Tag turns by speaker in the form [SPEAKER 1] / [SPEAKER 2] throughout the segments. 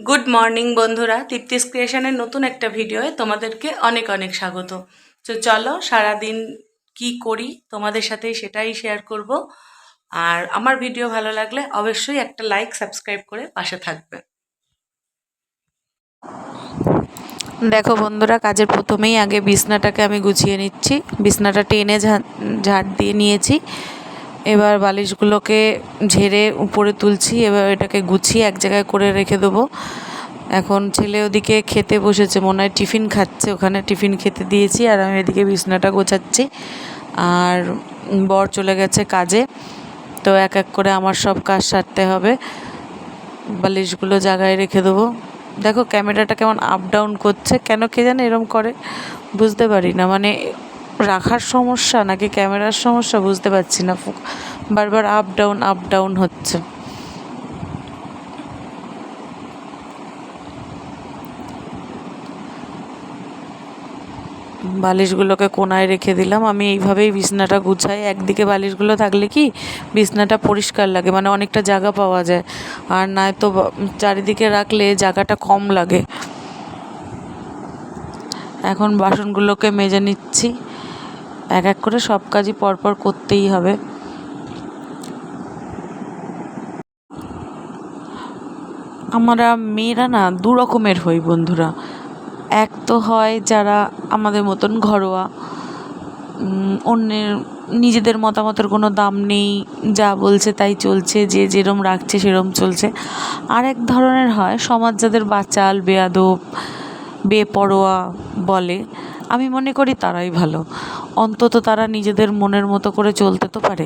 [SPEAKER 1] Good morning বন্ধুরা, তৃপ্তিস ক্রিয়েশনের নতুন একটা ভিডিওয়ে তোমাদেরকে অনেক অনেক স্বাগত। তো চলো সারাদিন কি করি তোমাদের সাথে সেটাই শেয়ার করব। আর আমার ভিডিও ভালো লাগলে অবশ্যই একটা লাইক সাবস্ক্রাইব করে পাশে থাকবে। দেখো বন্ধুরা, কাজের প্রথমেই আগে বিছনাটাকে আমি গুছিয়ে নিচ্ছি। বিছনাটা টেনে ঝাড় দিয়ে নিয়েছি। এবার বালিশগুলোকে ঝেড়ে উপরে তুলছি। এবার এটাকে গুছিয়ে এক জায়গায় করে রেখে দেবো। এখন ছেলে ওদিকে খেতে বসেছে, মনে হয় টিফিন খাচ্ছে, ওখানে টিফিন খেতে দিয়েছি। আর আমি এদিকে বিছনাটা গোছাচ্ছি। আর বর চলে গেছে কাজে, তো এক এক করে আমার সব কাজ সারতে হবে। বালিশগুলো জায়গায় রেখে দেবো। দেখো ক্যামেরাটা কেমন আপ ডাউন করছে, কেন কে জানে এরম করে, বুঝতে পারি না। মানে রাখার সমস্যা নাকি ক্যামেরার সমস্যা বুঝতে পারছি না, বারবার আপ ডাউন হচ্ছে। বালিশগুলোকে কোনায় রেখে দিলাম। আমি এইভাবেই বিছনাটা গুছাই। একদিকে বালিশগুলো থাকলে কি বিছনাটা পরিষ্কার লাগে, মানে অনেকটা জায়গা পাওয়া যায়। আর নয়তো চারিদিকে রাখলে জায়গাটা কম লাগে। এখন বাসনগুলোকে মেজে নিচ্ছি। এক এক করে সব কাজই পরপর করতেই হবে। আমরা মেয়েরা না দু রকমের হই বন্ধুরা। এক তো হয় যারা আমাদের মতন ঘরোয়া, অন্যের নিজেদের মতামতের কোনো দাম নেই, যা বলছে তাই চলছে, যে যেরম রাখছে সেরম চলছে। আরেক ধরনের হয় সমাজ যাদের বাচাল, বেয়াদব, বেপরোয়া বলে, আমি মনে করি তারাই ভালো। অন্তত তারা নিজেদের মনের মতো করে চলতে তো পারে,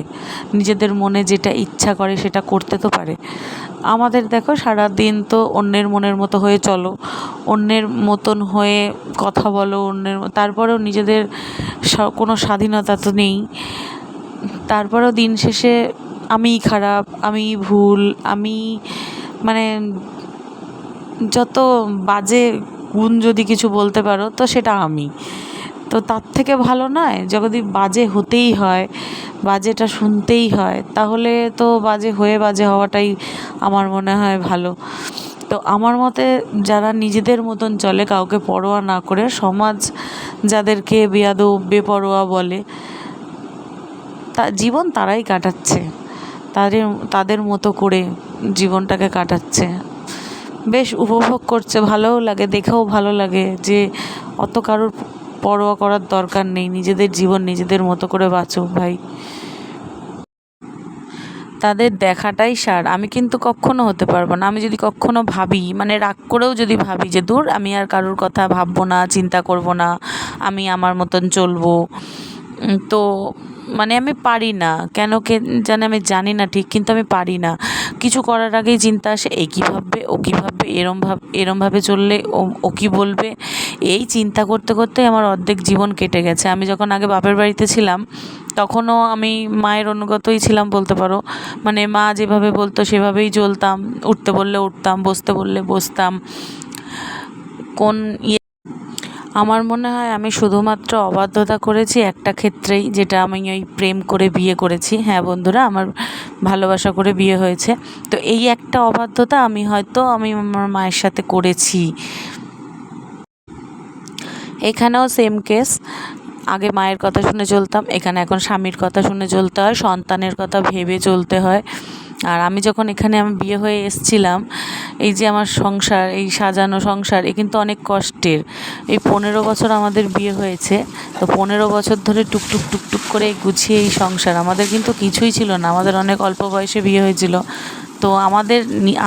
[SPEAKER 1] নিজেদের মনে যেটা ইচ্ছা করে সেটা করতে তো পারে। আমাদের দেখো সারাদিন তো অন্যের মনের মতো হয়ে চলো, অন্যের মতন হয়ে কথা বলো, তারপরেও নিজেদের কোনো স্বাধীনতা তো নেই। তারপরেও দিন শেষে আমিই খারাপ, আমিই ভুল, আমি মানে যত বাজে গুণ যদি কিছু বলতে পারো তো সেটা আমি। তো তার থেকে ভালো নয়, যদি বাজে হতেই হয়, বাজেটা শুনতেই হয়, তাহলে তো বাজে হওয়াটাই আমার মনে হয় ভালো। তো আমার মতে যারা নিজেদের মতন চলে, কাউকে পরোয়া না করে, সমাজ যাদেরকে বেয়াদব, বেপরোয়া বলে, জীবন তারাই কাটাচ্ছে, তাদের মতো করে জীবনটাকে কাটাচ্ছে, বেশ উপভোগ করছে। ভালোও লাগে, দেখেও ভালো লাগে যে অত কারোর পরোয়া করার দরকার নেই, নিজেদের জীবন নিজেদের মতো করে বাঁচো ভাই। তাদের দেখাটাই সার। আমি কিন্তু কখনো হতে পারবো না। আমি যদি কখনো ভাবি, মানে রাগ করেও যদি ভাবি যে দূর, আমি আর কারোর কথা ভাববো না, চিন্তা করব না, আমি আমার মতন চলবো, তো মানে আমি পারি না। কেন কে জানে, আমি জানি না ঠিক, কিন্তু আমি পারি না। কিছু করার আগেই চিন্তা আসে, এই কী ভাববে, ও কী ভাববে, এরমভাবে চললে ও কী বলবে। এই চিন্তা করতে করতেই আমার অর্ধেক জীবন কেটে গেছে। আমি যখন আগে বাপের বাড়িতে ছিলাম, তখনও আমি মায়ের অনুগতই ছিলাম বলতে পারো। মানে মা যেভাবে বলতো সেভাবেই চলতাম, উঠতে বললে উঠতাম, বসতে বললে বসতাম। কোন আমার মনে হয় আমি শুধুমাত্র অবাধ্যতা করেছি একটা ক্ষেত্রেই, যেটা আমি ওই প্রেম করে বিয়ে করেছি। হ্যাঁ বন্ধুরা, আমার ভালোবাসা করে বিয়ে হয়েছে। তো এই একটা অবাধ্যতা আমি আমার মায়ের সাথে করেছি। এখানেও সেম কেস। আগে মায়ের কথা শুনে চলতাম, এখানে এখন স্বামীর কথা শুনে চলতে হয়, সন্তানের কথা ভেবে চলতে হয়। আর আমি যখন এখানে বিয়ে হয়ে এসেছিলাম, এই যে আমার সংসার, এই সাজানো সংসার, এ কিন্তু অনেক কষ্টের। এই 15 বছর আমাদের বিয়ে হয়েছে, তো 15 বছর ধরে টুকটুক টুকটুক করে গুছিয়ে এই সংসার। আমাদের কিন্তু কিছুই ছিল না, আমাদের অনেক অল্প বয়সে বিয়ে হয়েছিল। তো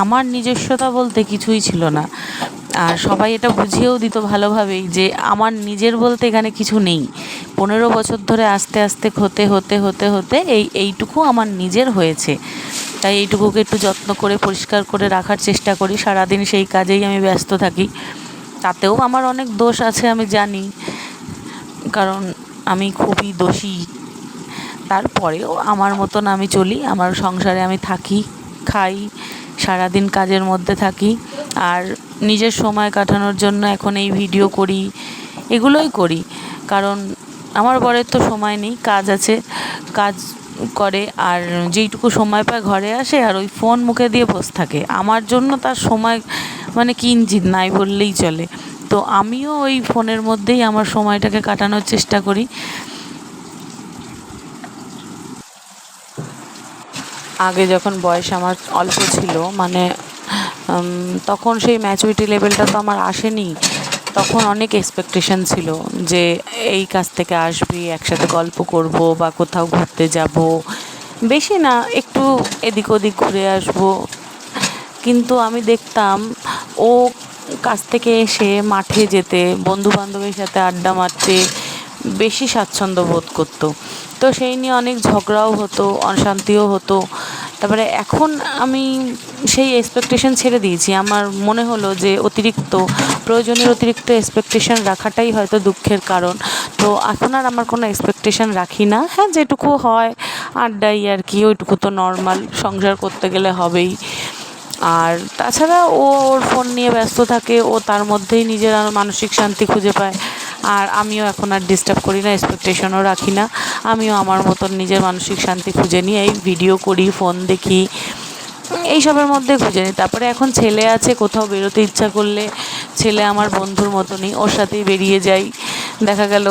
[SPEAKER 1] আমার নিজস্বতা বলতে কিছুই ছিল না। আর সবাই এটা বুঝিয়েও দিত ভালোভাবেই যে আমার নিজের বলতে এখানে কিছু নেই। 15 বছর ধরে আস্তে আস্তে হতে হতে হতে হতে এইটুকু আমার নিজের হয়েছে। তাই এইটুকুকে একটু যত্ন করে পরিষ্কার করে রাখার চেষ্টা করি। সারাদিন সেই কাজেই আমি ব্যস্ত থাকি। তাতেও আমার অনেক দোষ আছে আমি জানি, কারণ আমি খুবই দোষী। তারপরেও আমার মতন আমি চলি, আমার সংসারে আমি থাকি, খাই, সারাদিন কাজের মধ্যে থাকি। আর নিজের সময় কাটানোর জন্য এখন এই ভিডিও করি, এগুলোই করি। কারণ আমার বরের তো সময় নেই, কাজ আছে, কাজ করে, আর যেইটুকু সময় পায় ঘরে আসে আর ওই ফোন মুখে দিয়ে বসে থাকে। আমার জন্য তার সময় মানে কিঞ্চিৎ নাই বললেই চলে। তো আমিও ওই ফোনের মধ্যেই আমার সময়টাকে কাটানোর চেষ্টা করি। আগে যখন বয়স আমার অল্প ছিল, মানে তখন সেই ম্যাচুরিটি লেভেলটা তো আমার আসেনি। তখন অনেক এক্সপেকটেশন ছিল যে এই কাজ থেকে আসবি, একসাথে গল্প করব বা কোথাও ঘুরতে যাব, বেশি না একটু এদিক ওদিক ঘুরে আসব। কিন্তু আমি দেখতাম ও কাজ থেকে এসে মাঠে যেতে, বন্ধু বান্ধবের সাথে আড্ডা মারতে বেশি স্বাচ্ছন্দ্য বোধ করতো। তো সেই নিয়ে অনেক ঝগড়াও হতো, অশান্তিও হতো। তারপরে এখন আমি সেই এক্সপেকটেশন ছেড়ে দিয়েছি। আমার মনে হলো যে প্রয়োজনের অতিরিক্ত এক্সপেকটেশন রাখাটাই হয়তো দুঃখের কারণ। তো এখন আর আমার কোনো এক্সপেকটেশন রাখি না। হ্যাঁ, যেটুকু হয় আড্ডাই আর কি, ওইটুকু তো নর্মাল, সংসার করতে গেলে হবেই। আর তাছাড়া ও ওর ফোন নিয়ে ব্যস্ত থাকে, ও তার মধ্যেই নিজের মানসিক শান্তি খুঁজে পায়। আর আমিও এখন আর ডিস্টার্ব করি না, এক্সপেকটেশনও রাখি না। আমিও আমার মতন নিজের মানসিক শান্তি খুঁজে নিই, এই ভিডিও করি, ফোন দেখি, এইসবের মধ্যে খুঁজে নিই। তারপরে এখন ছেলে আছে, কোথাও বেরোতে ইচ্ছা করলে ছেলে আমার বন্ধুর মতনই, ওর সাথেই বেরিয়ে যাই। দেখা গেল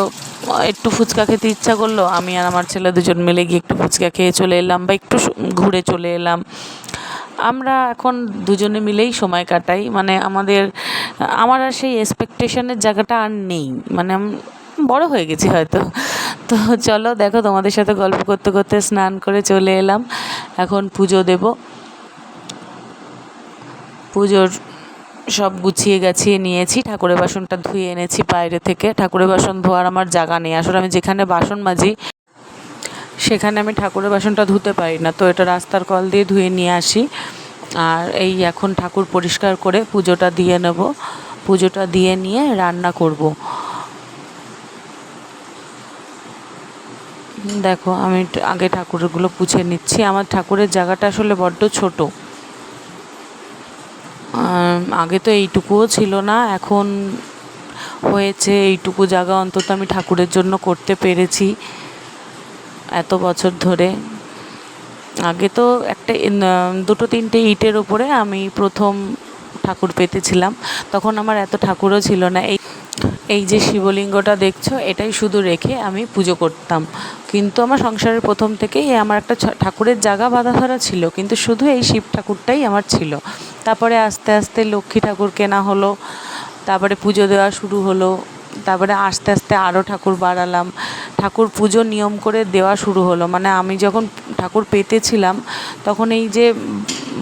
[SPEAKER 1] একটু ফুচকা খেতে ইচ্ছা করলো, আমি আর আমার ছেলে দুজন মিলে গিয়ে একটু ফুচকা খেয়ে চলে এলাম বা একটু ঘুরে চলে এলাম। আমরা এখন দুজনে মিলেই সময় কাটাই। মানে আমার আর সেই এক্সপেকটেশনের জায়গাটা আর নেই, মানে বড় হয়ে গেছি হয়তো। তো চলো, দেখো তোমাদের সাথে গল্প করতে করতে স্নান করে চলে এলাম। এখন পুজো দেব। পুজোর সব গুছিয়ে গাছিয়ে নিয়েছি, ঠাকুরের বাসনটা ধুয়ে এনেছি বাইরে থেকে। ঠাকুরের বাসন ধোয়ার আমার জায়গা নেই, আসলে আমি যেখানে বাসন মাজি সেখানে আমি ঠাকুরের বাসনটা ধুতে পারি না, তো এটা রাস্তার কল দিয়ে ধুয়ে নিয়ে আসি। আর এই এখন ঠাকুর পরিষ্কার করে পুজোটা দিয়ে নেব। পুজোটা দিয়ে নিয়ে রান্না করব। দেখো, আমি আগে ঠাকুরগুলো পুছে নিচ্ছি। আমার ঠাকুরের জায়গাটা আসলে বড্ড ছোট। আগে তো এইটুকুও ছিল না, এখন হয়েছে। এইটুকু জায়গা অন্তত আমি ঠাকুরের জন্য করতে পেরেছি এত বছর ধরে। আগে তো দুটো তিনটে ইটের ওপরে আমি প্রথম ঠাকুর পেতেছিলাম, তখন আমার এত ঠাকুরও ছিল না। এই যে শিবলিঙ্গটা দেখছো, এটাই শুধু রেখে আমি পুজো করতাম। কিন্তু আমার সংসারের প্রথম থেকেই আমার একটা ঠাকুরের জায়গা বাঁধা ধরা ছিল, কিন্তু শুধু এই শিব ঠাকুরটাই আমার ছিল। তারপরে আস্তে আস্তে লক্ষ্মী ঠাকুর কেনা হলো, তারপরে পুজো দেওয়া শুরু হলো। তারপরে আস্তে আস্তে আরও ঠাকুর বাড়ালাম, ঠাকুর পুজো নিয়ম করে দেওয়া শুরু হলো। মানে আমি যখন ঠাকুর পেতেছিলাম তখন এই যে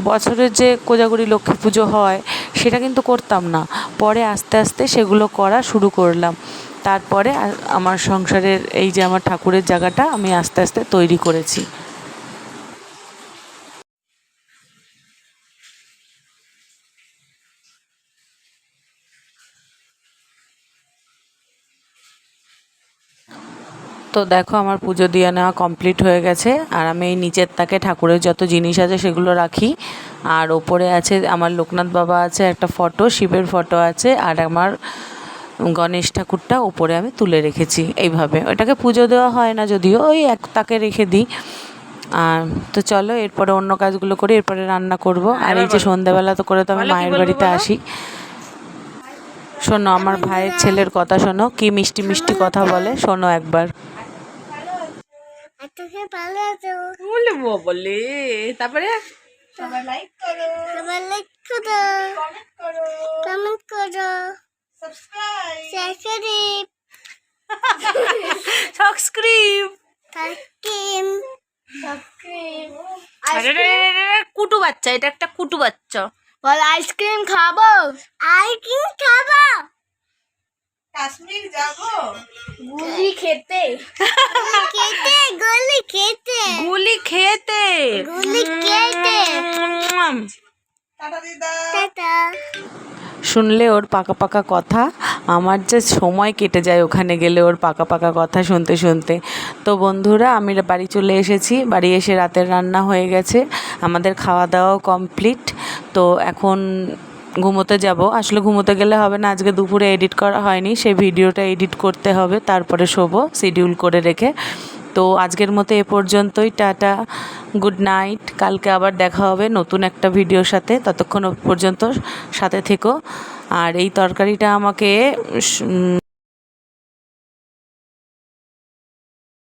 [SPEAKER 1] বছরের যে কোজাগরি লক্ষ্মী পুজো হয় সেটা কিন্তু করতাম না, পরে আস্তে আস্তে সেগুলো করা শুরু করলাম। তারপরে আমার সংসারের এই যে আমার ঠাকুরের জায়গাটা আমি আস্তে আস্তে তৈরি করেছি। তো দেখো, আমার পুজো দিয়ে নেওয়া কমপ্লিট হয়ে গেছে। আর আমি এই নিচের তাকে ঠাকুরের যত জিনিস আছে সেগুলো রাখি। আর ওপরে আছে আমার লোকনাথ বাবা আছে, একটা ফটো, শিবের ফটো আছে, আর আমার গণেশ ঠাকুরটা ওপরে আমি তুলে রেখেছি এইভাবে। ওটাকে পুজো দেওয়া হয় না যদিও, ওই এক তাকে রেখে দিই। আর তো চলো, এরপরে অন্য কাজগুলো করি, এরপরে রান্না করব। আর এই যে সন্ধ্যাবেলা তো করে তো আমি মায়ের বাড়িতে আসি। শোনো, আমার ভাইয়ের ছেলের কথা শোনো, কি মিষ্টি মিষ্টি কথা বলে, শোনো একবার। বলে তারপরে
[SPEAKER 2] লাইক করো, কমেন্ট করো, সাবস্ক্রাইব
[SPEAKER 3] কুটু বাচ্চা, এটা একটা কুটু বাচ্চা।
[SPEAKER 2] বল আইসক্রিম খাবো,
[SPEAKER 3] কাশ্মীর যাবো,
[SPEAKER 2] গুলি খেতে,
[SPEAKER 3] গুলি খেতে।
[SPEAKER 2] টাটা।
[SPEAKER 1] শুনলে ওর পাকা পাকা কথা, আমার যে সময় কেটে যায় ওখানে গেলে ওর পাকা পাকা কথা শুনতে শুনতে। তো বন্ধুরা, আমি বাড়ি চলে এসেছি। বাড়ি এসে রাতের রান্না হয়ে গেছে, আমাদের খাওয়া দাওয়াও কমপ্লিট। তো এখন ঘুমোতে যাব। আসলে ঘুমোতে গেলে হবে না, আজকে দুপুরে এডিট করা হয়নি, সেই ভিডিওটা এডিট করতে হবে, তারপরে শোবো শিডিউল করে রেখে। তো আজকের মতো এ পর্যন্তই, টাটা, গুড নাইট। কালকে আবার দেখা হবে নতুন একটা ভিডিওর সাথে, ততক্ষণ পর্যন্ত সাথে থেকো। আর এই তরকারিটা আমাকে